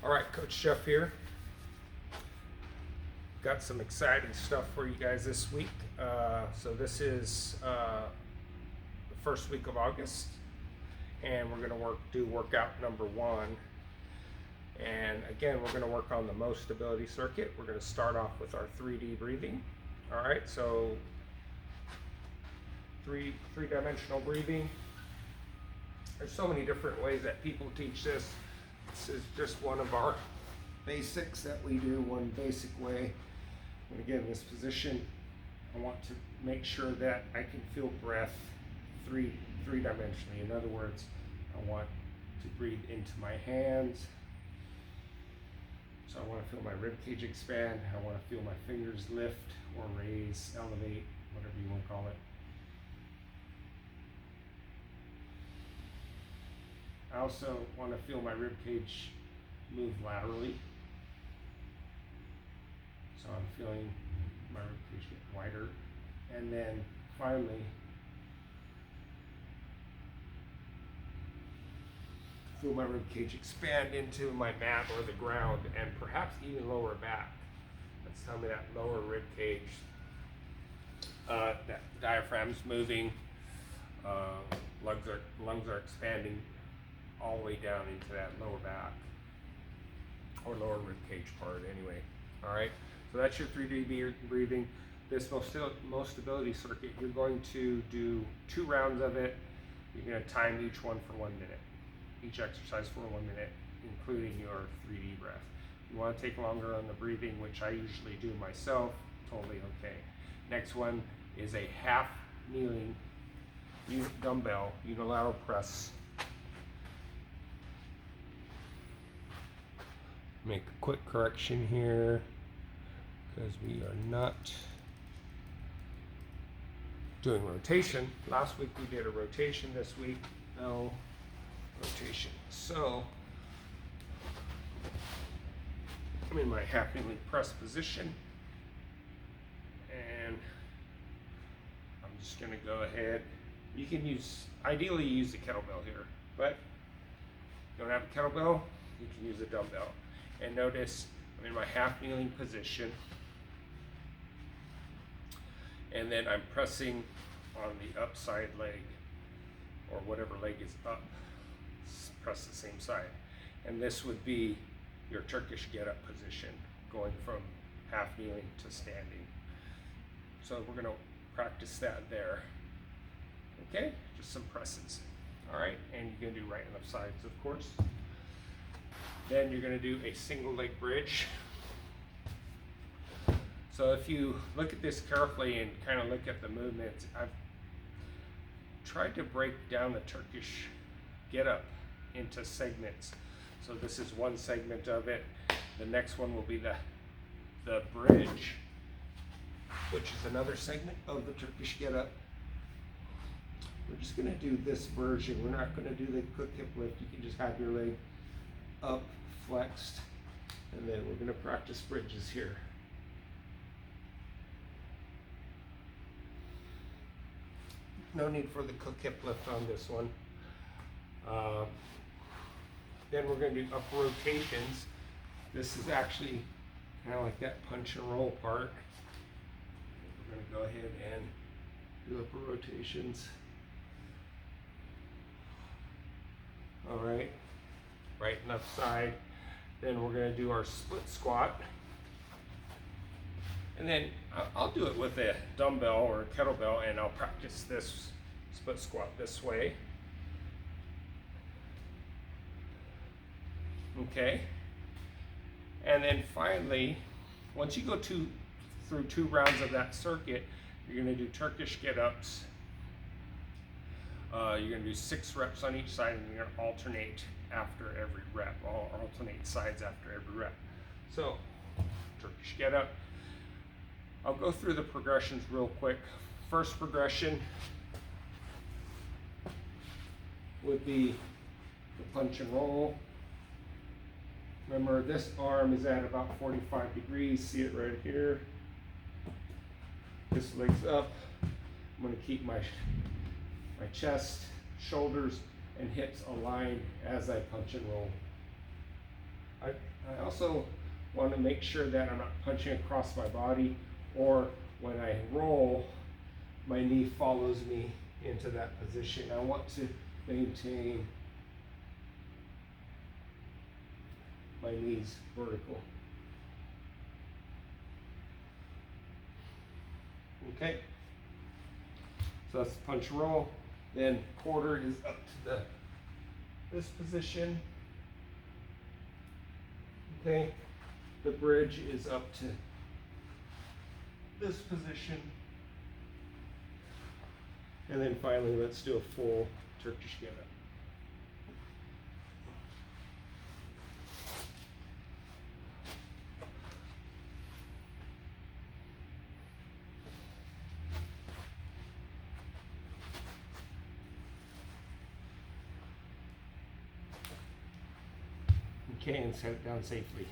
All right, Coach Jeff here. Got some exciting stuff for you guys this week. So this is the first week of August, and we're going to do workout number 1. And again, we're going to work on the Mostability Circuit. We're going to start off with our 3D breathing. All right, so three-dimensional breathing. There's so many different ways that people teach this. This is just one of our basics that we do, one basic way. And again, this position, I want to make sure that I can feel breath three-dimensionally. In other words, I want to breathe into my hands. So I want to feel my rib cage expand. I want to feel my fingers lift or raise, elevate, whatever you want to call it. I also want to feel my rib cage move laterally. So I'm feeling my rib cage get wider. And then finally, feel my rib cage expand into my mat or the ground, and perhaps even lower back. That's telling me that lower rib cage, that diaphragm's moving, lungs are expanding all the way down into that lower back or lower rib cage part anyway. All right, so that's your 3D breathing. This Mostability Circuit, you're going to do 2 rounds of it. You're going to time each one for 1 minute. Each exercise for 1 minute, including your 3D breath. You want to take longer on the breathing, which I usually do myself, totally okay. Next one is a half kneeling dumbbell unilateral press. Make a quick correction here because we are not doing rotation. Last week we did a rotation, this week no rotation. So I'm in my half kneeling press position, and I'm just going to go ahead. You can ideally use the kettlebell here, but if you don't have a kettlebell, you can use a dumbbell. And notice I'm in my half kneeling position, and then I'm pressing on the upside leg, or whatever leg is up. Press the same side. And this would be your Turkish get-up position, going from half kneeling to standing. So we're going to practice that there. Okay, just some presses. All right, and you're going to do right and left sides, of course. Then you're going to do a single leg bridge. So if you look at this carefully and kind of look at the movements, I've tried to break down the Turkish get-up into segments. So this is one segment of it. The next one will be the bridge, which is another segment of the Turkish get-up. We're just going to do this version. We're not going to do the quick hip lift. You can just have your leg up, flexed, and then we're going to practice bridges here. No need for the quick hip lift on this one. Then we're going to do upper rotations. This is actually kind of like that punch and roll part. We're going to go ahead and do upper rotations. All right, right and left side. Then we're going to do our split squat. And then I'll do it with a dumbbell or a kettlebell, and I'll practice this split squat this way. Okay, and then finally, once you go through 2 rounds of that circuit, you're going to do Turkish get-ups. You're going to do 6 reps on each side, and you're going to alternate after every rep. Alternate sides after every rep. So, Turkish get-up. I'll go through the progressions real quick. First progression would be the punch and roll. Remember, this arm is at about 45 degrees. See it right here. This leg's up. I'm going to keep my chest, shoulders, and hips aligned as I punch and roll. I also want to make sure that I'm not punching across my body, or when I roll, my knee follows me into that position. I want to maintain my knees vertical. Okay, so that's the punch roll. Then quarter is up to this position. Okay, the bridge is up to this position. And then finally, let's do a full Turkish get up. Okay, and set it down safely.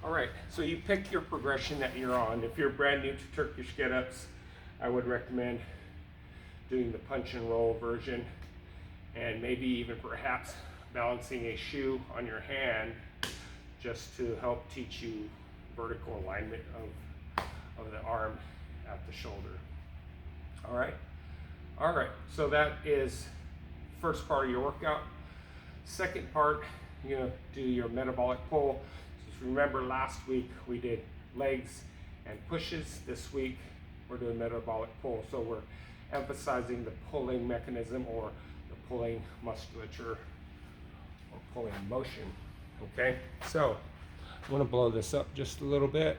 All right, so you pick your progression that you're on. If you're brand new to Turkish get-ups, I would recommend doing the punch and roll version, and maybe even perhaps balancing a shoe on your hand just to help teach you vertical alignment of the arm at the shoulder. All right, so that is first part of your workout. Second part, you're gonna do your metabolic pull. So remember, last week we did legs and pushes. This week we're doing metabolic pull. So we're emphasizing the pulling mechanism, or the pulling musculature, or pulling motion. Okay, so I'm gonna blow this up just a little bit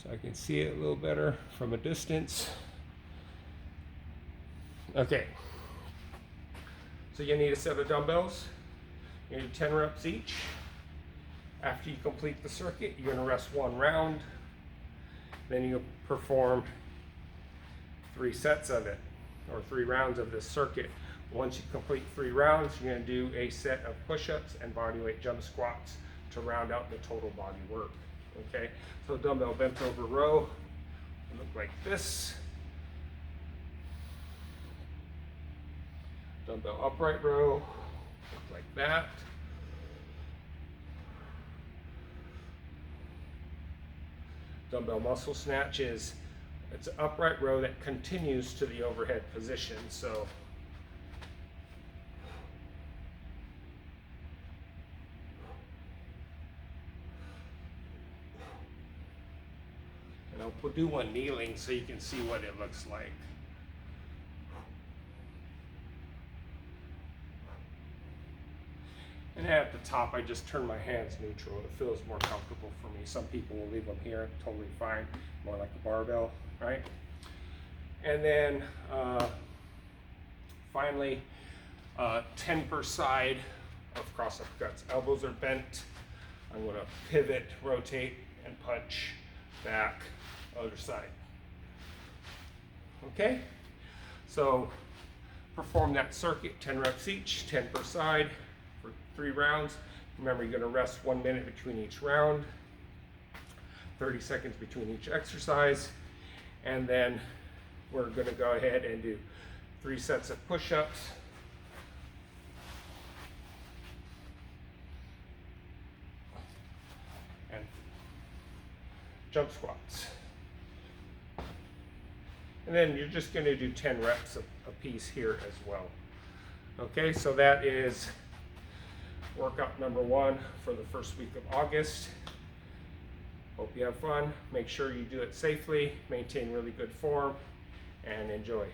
so I can see it a little better from a distance. Okay, so you need a set of dumbbells. You need 10 reps each. After you complete the circuit, you're gonna rest one round. Then you perform 3 sets of it, or 3 rounds of this circuit. Once you complete 3 rounds, you're gonna do a set of push-ups and bodyweight jump squats to round out the total body work. Okay, so dumbbell bent over row will look like this. Dumbbell upright row, look like that. Dumbbell muscle snatch it's an upright row that continues to the overhead position. So and I'll do one kneeling so you can see what it looks like. And at the top, I just turn my hands neutral. It feels more comfortable for me. Some people will leave them here, totally fine, more like a barbell, right? And then finally, 10 per side of cross uppercuts. Elbows are bent. I'm gonna pivot, rotate, and punch back, other side. Okay? So perform that circuit, 10 reps each, 10 per side, for 3 rounds. Remember, you're going to rest 1 minute between each round, 30 seconds between each exercise, and then we're going to go ahead and do 3 sets of push-ups, and jump squats. And then you're just going to do 10 reps a piece here as well. Okay, so that is workout number 1 for the first week of August. Hope you have fun. Make sure you do it safely, maintain really good form, and enjoy.